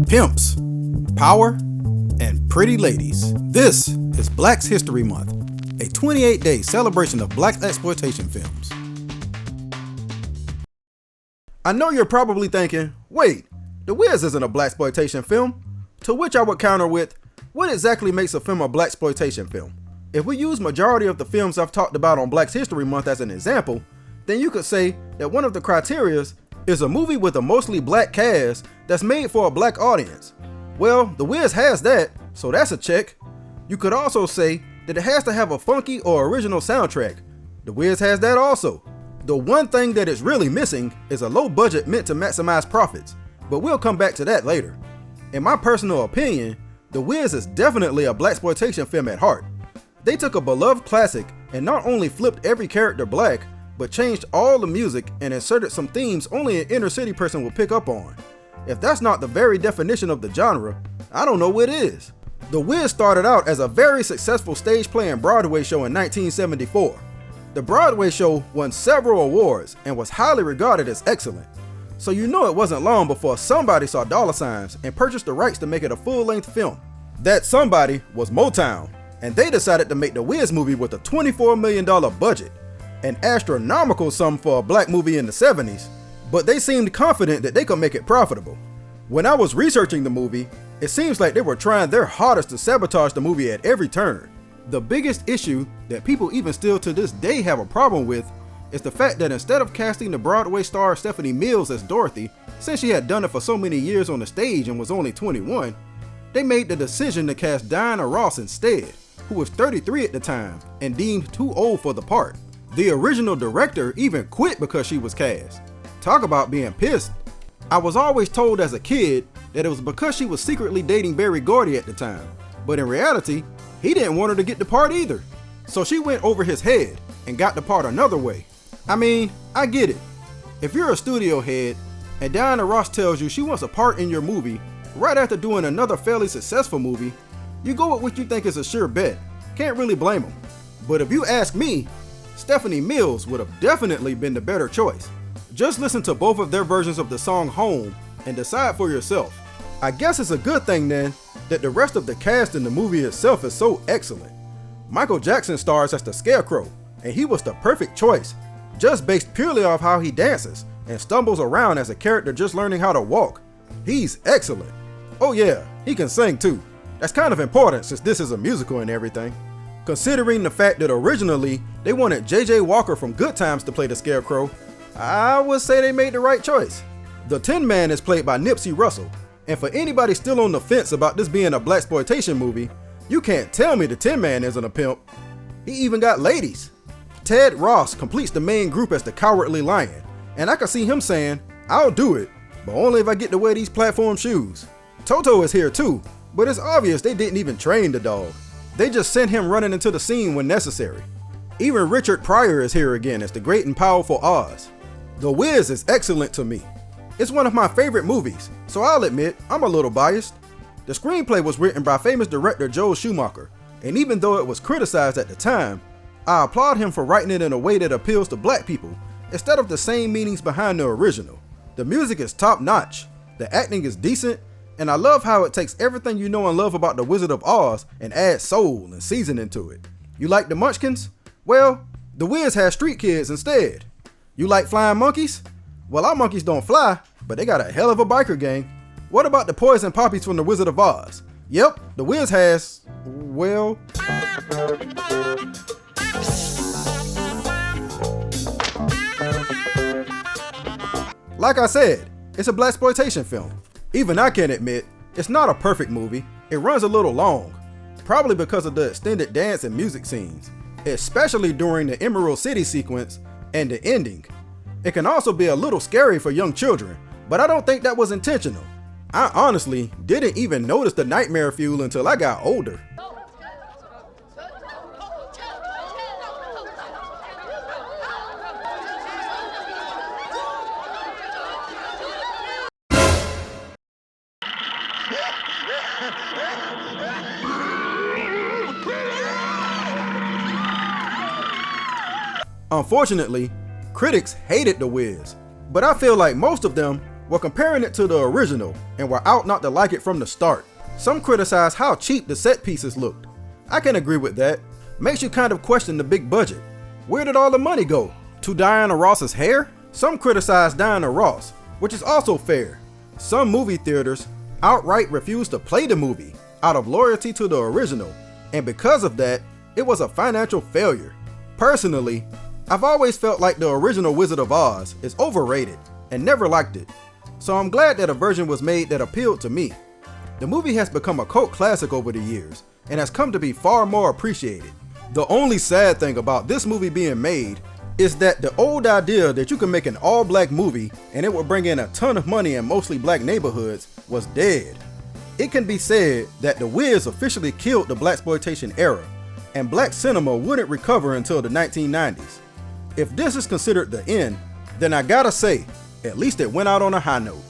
pimps, power, and pretty ladies. This is Blax History Month, a 28-day celebration of Black exploitation films. I know you're probably thinking, wait, The Wiz isn't a blaxploitation film. To which I would counter with, what exactly makes a film a blaxploitation film? If we use majority of the films I've talked about on Black History Month as an example, then you could say that one of the criteria is a movie with a mostly black cast that's made for a black audience. Well, The Wiz has that, so that's a check. You could also say that it has to have a funky or original soundtrack. The Wiz has that also. The one thing that it's really missing is a low budget meant to maximize profits, but we'll come back to that later. In my personal opinion, The Wiz is definitely a blaxploitation film at heart. They took a beloved classic and not only flipped every character black, but changed all the music and inserted some themes only an inner city person will pick up on. If that's not the very definition of the genre, I don't know what is. The Wiz started out as a very successful stage play and Broadway show in 1974. The Broadway show won several awards and was highly regarded as excellent. So you know it wasn't long before somebody saw dollar signs and purchased the rights to make it a full-length film. That somebody was Motown, and they decided to make the Wiz movie with a $24 million budget, an astronomical sum for a black movie in the 70s, but they seemed confident that they could make it profitable. When I was researching the movie, it seems like they were trying their hardest to sabotage the movie at every turn. The biggest issue that people even still to this day have a problem with is the fact that instead of casting the Broadway star Stephanie Mills as Dorothy, since she had done it for so many years on the stage and was only 21, they made the decision to cast Diana Ross instead, who was 33 at the time and deemed too old for the part. The original director even quit because she was cast. Talk about being pissed. I was always told as a kid that it was because she was secretly dating Berry Gordy at the time, but in reality, he didn't want her to get the part either. So she went over his head and got the part another way. I mean, I get it. If you're a studio head and Diana Ross tells you she wants a part in your movie right after doing another fairly successful movie, you go with what you think is a sure bet. Can't really blame them. But if you ask me, Stephanie Mills would have definitely been the better choice. Just listen to both of their versions of the song Home and decide for yourself. I guess it's a good thing then that the rest of the cast in the movie itself is so excellent. Michael Jackson stars as the Scarecrow, and he was the perfect choice, just based purely off how he dances and stumbles around as a character just learning how to walk. He's excellent. Oh yeah, he can sing too. That's kind of important since this is a musical and everything. Considering the fact that originally they wanted J.J. Walker from Good Times to play the Scarecrow, I would say they made the right choice. The Tin Man is played by Nipsey Russell, and for anybody still on the fence about this being a blaxploitation movie, you can't tell me the Tin Man isn't a pimp. He even got ladies. Ted Ross completes the main group as the Cowardly Lion, and I can see him saying, I'll do it, but only if I get to wear these platform shoes. Toto is here too, but it's obvious they didn't even train the dog. They just sent him running into the scene when necessary. Even Richard Pryor is here again as the great and powerful Oz. The Wiz is excellent to me. It's one of my favorite movies, so I'll admit I'm a little biased. The screenplay was written by famous director Joel Schumacher, and even though it was criticized at the time, I applaud him for writing it in a way that appeals to black people, instead of the same meanings behind the original. The music is top notch, the acting is decent, and I love how it takes everything you know and love about the Wizard of Oz and adds soul and seasoning to it. You like the Munchkins? Well, The Wiz has street kids instead. You like flying monkeys? Well, our monkeys don't fly, but they got a hell of a biker gang. What about the poison poppies from the Wizard of Oz? Yep, The Wiz has, well... Like I said, it's a blaxploitation film. Even I can admit, it's not a perfect movie. It runs a little long, probably because of the extended dance and music scenes, especially during the Emerald City sequence and the ending. It can also be a little scary for young children, but I don't think that was intentional. I honestly didn't even notice the nightmare fuel until I got older. Unfortunately, critics hated The Wiz, but I feel like most of them were comparing it to the original and were out not to like it from the start. Some criticized how cheap the set pieces looked. I can agree with that. Makes you kind of question the big budget. Where did all the money go? To Diana Ross's hair? Some criticized Diana Ross, which is also fair. Some movie theaters outright refused to play the movie out of loyalty to the original, and because of that, it was a financial failure. Personally, I've always felt like the original Wizard of Oz is overrated and never liked it, so I'm glad that a version was made that appealed to me. The movie has become a cult classic over the years and has come to be far more appreciated. The only sad thing about this movie being made is that the old idea that you can make an all-black movie and it would bring in a ton of money in mostly black neighborhoods was dead. It can be said that the Wiz officially killed the Blaxploitation era, and black cinema wouldn't recover until the 1990s. If this is considered the end, then I gotta say, at least it went out on a high note.